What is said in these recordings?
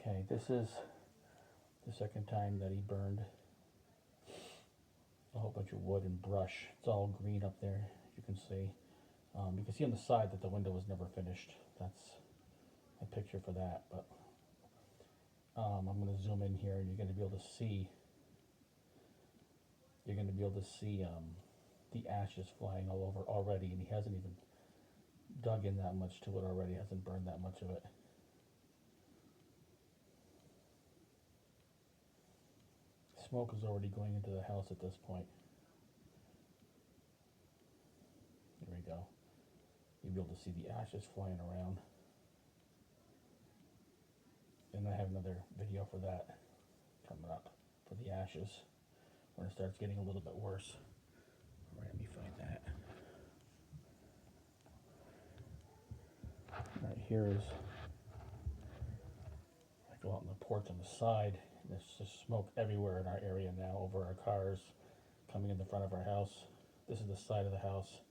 Okay, this is the second time that he burned a whole bunch of wood and brush. It's all green up there, you can see. You can see on the side that the window was never finished. That's a picture for that, but I'm going to zoom in here and you're going to be able to see the ashes flying all over already, and he hasn't even dug in that much to it already, hasn't burned that much of it. Smoke is already going into the house at this point. There we go. You'll be able to see the ashes flying around. And I have another video for that coming up for the ashes when it starts getting a little bit worse. All right, let me find that. All right, here is, I go out on the porch on the side, and there's just smoke everywhere in our area now, over our cars, coming in the front of our house. This is the side of the house,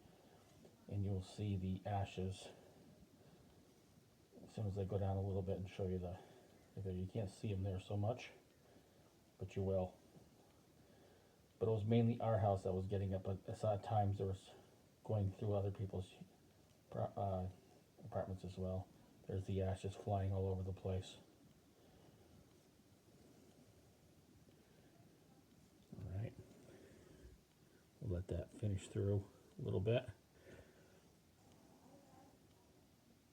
and you'll see the ashes as soon as I go down a little bit and show you the video. You can't see them there so much, but you will. But it was mainly our house that was getting it, but at times there was going through other people's apartments as well. There's the ashes flying all over the place. All right, we'll let that finish through a little bit.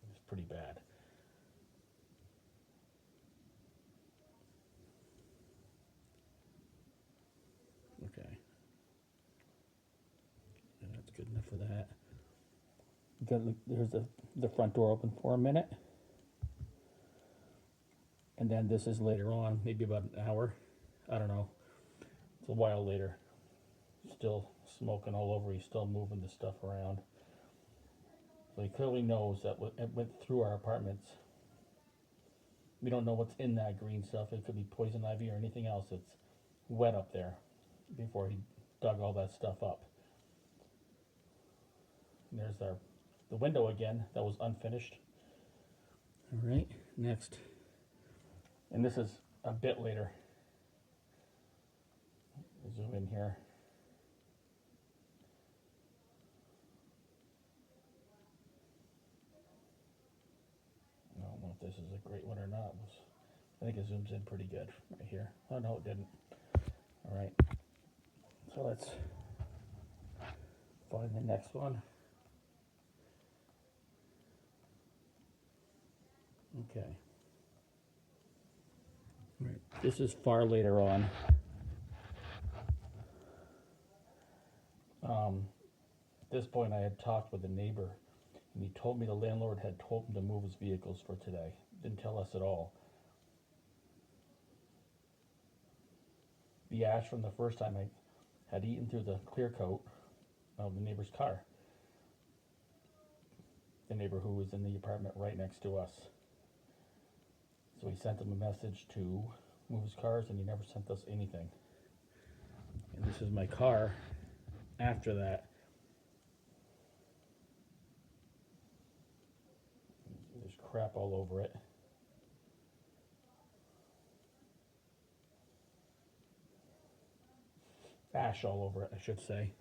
It's pretty bad. Okay, and that's good enough for that. There's the front door open for a minute, and then this is later on, maybe about an hour, I don't know, it's a while later. Still smoking all over, he's still moving the stuff around. So he clearly knows that it went through our apartments. We don't know what's in that green stuff. It could be poison ivy or anything else that's wet up there before he dug all that stuff up. And there's the window again that was unfinished. All right, next. And this is a bit later. Zoom in here. I don't know if this is a great one or not. I think it zooms in pretty good right here. Oh no, it didn't. All right, so let's find the next one. Okay. All right, this is far later on. At this point I had talked with a neighbor, and he told me the landlord had told him to move his vehicles for today. Didn't tell us at all. The ash from the first time I had eaten through the clear coat of the neighbor's car. The neighbor who was in the apartment right next to us. So he sent him a message to move his cars, and he never sent us anything. And this is my car after that. There's crap all over it. Ash all over it, I should say.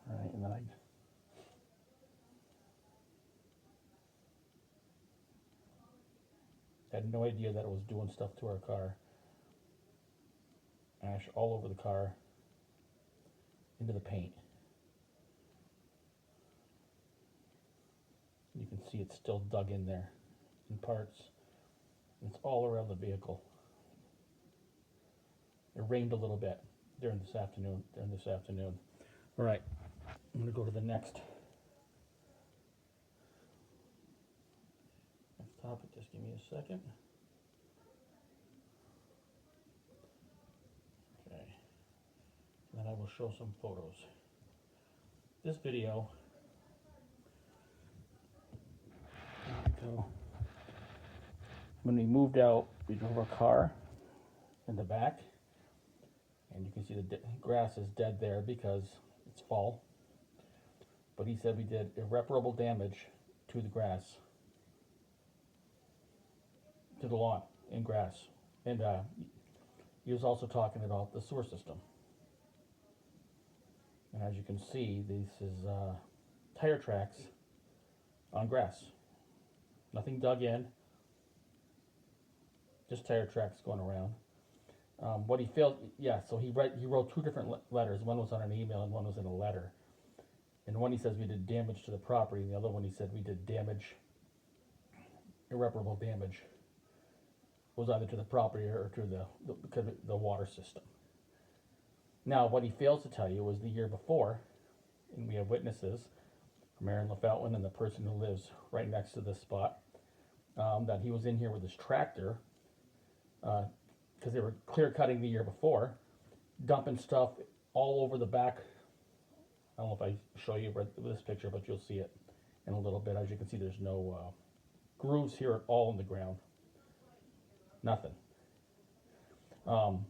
All right, and then I had no idea that it was doing stuff to our car. Ash all over the car, into the paint. You can see it's still dug in there in parts. It's all around the vehicle. It rained a little bit during this afternoon. All right, I'm going to go to the next topic. Just give me a second. Okay, then I will show some photos. This video, there we go. When we moved out, we drove our car in the back, and you can see the grass is dead there because it's fall. But he said we did irreparable damage to the grass. to the lawn and grass. And he was also talking about the sewer system. And as you can see, this is tire tracks on grass. Nothing dug in, just tire tracks going around. What he failed, yeah, so he wrote two different letters. One was on an email and one was in a letter. And one he says we did damage to the property, and the other one he said we did damage, irreparable damage. Was either to the property or to the water system. Now, what he fails to tell you was the year before, and we have witnesses from Aaron LaFountain and the person who lives right next to this spot, that he was in here with his tractor, because they were clear cutting the year before, dumping stuff all over the back. I don't know if I show you this picture, but you'll see it in a little bit. As you can see, there's no grooves here at all in the ground. Nothing. Where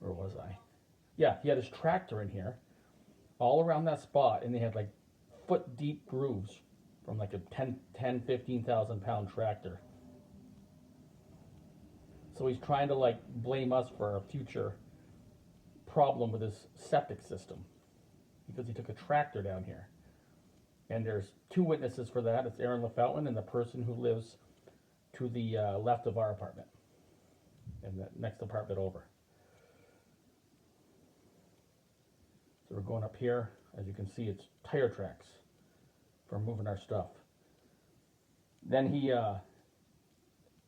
was I? Yeah, he had his tractor in here, all around that spot, and they had like foot deep grooves from like a 15,000 pound tractor. So he's trying to like blame us for a future problem with his septic system because he took a tractor down here. And there's two witnesses for that. It's Aaron LaFountain and the person who lives to the left of our apartment and the next apartment over. So we're going up here. As you can see, it's tire tracks for moving our stuff. Then he,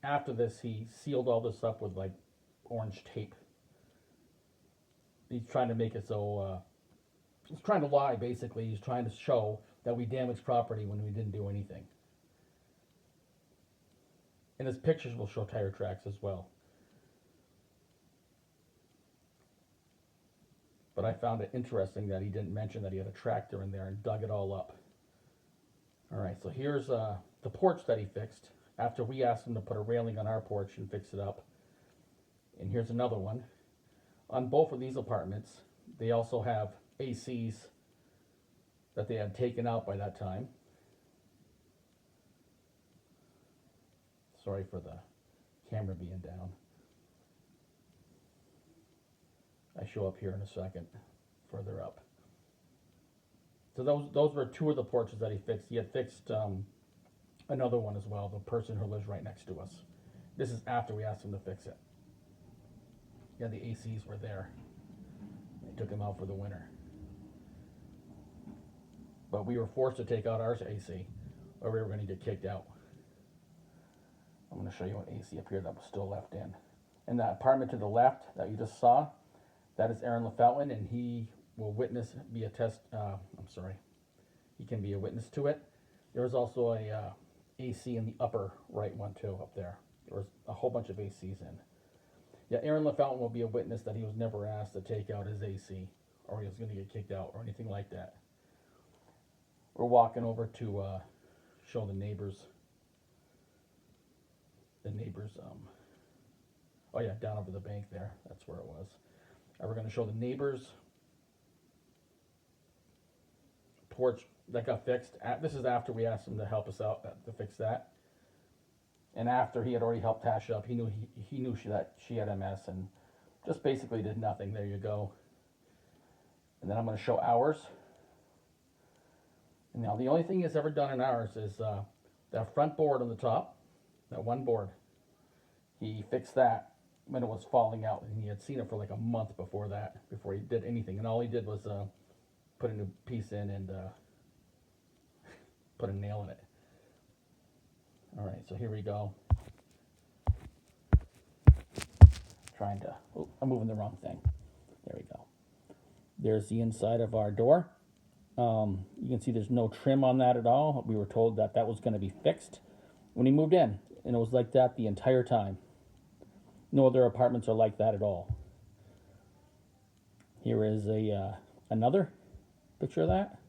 after this, he sealed all this up with like orange tape. He's trying to make it so, he's trying to lie basically. He's trying to show that we damaged property when we didn't do anything. And his pictures will show tire tracks as well. But I found it interesting that he didn't mention that he had a tractor in there and dug it all up. Alright, so here's the porch that he fixed after we asked him to put a railing on our porch and fix it up. And here's another one. On both of these apartments, they also have ACs that they had taken out by that time. Sorry for the camera being down. I show up here in a second, further up. So those were two of the porches that he fixed. He had fixed another one as well, the person who lives right next to us. This is after we asked him to fix it. Yeah, the ACs were there. They took them out for the winter. But we were forced to take out our AC, or we were going to get kicked out. I'm going to show you an AC up here that was still left in. And that apartment to the left that you just saw, that is Aaron LaFountain, and he will be a he can be a witness to it. There was also a AC in the upper right one too, up there. There was a whole bunch of ACs in. Yeah, Aaron LaFountain will be a witness that he was never asked to take out his AC, or he was going to get kicked out, or anything like that. We're walking over to show the neighbors. Oh yeah, down over the bank there. That's where it was. We're going to show the neighbors' porch that got fixed. This is after we asked him to help us out to fix that, and after he had already helped Tash up. He knew that she had MS and just basically did nothing. There you go. And then I'm going to show ours. And now the only thing he's ever done in ours is that front board on the top, that one board. He fixed that when it was falling out, and he had seen it for like a month before that, before he did anything. And all he did was put a new piece in and put a nail in it. All right, so here we go. I'm moving the wrong thing. There we go. There's the inside of our door. You can see there's no trim on that at all. We were told that that was going to be fixed when he moved in, and it was like that the entire time. No other apartments are like that at all. Here is another picture of that.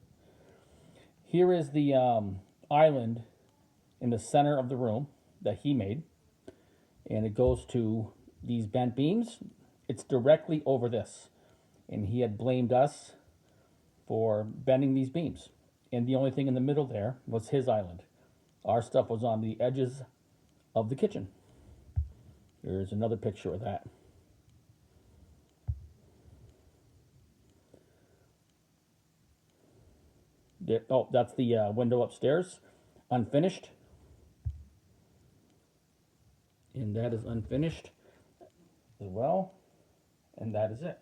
Here is the island in the center of the room that he made, and it goes to these bent beams. It's directly over this, and he had blamed us for bending these beams, and the only thing in the middle there was his island. Our stuff was on the edges of the kitchen. There's another picture of that. There, oh, that's the window upstairs, unfinished. And that is unfinished as well. And that is it.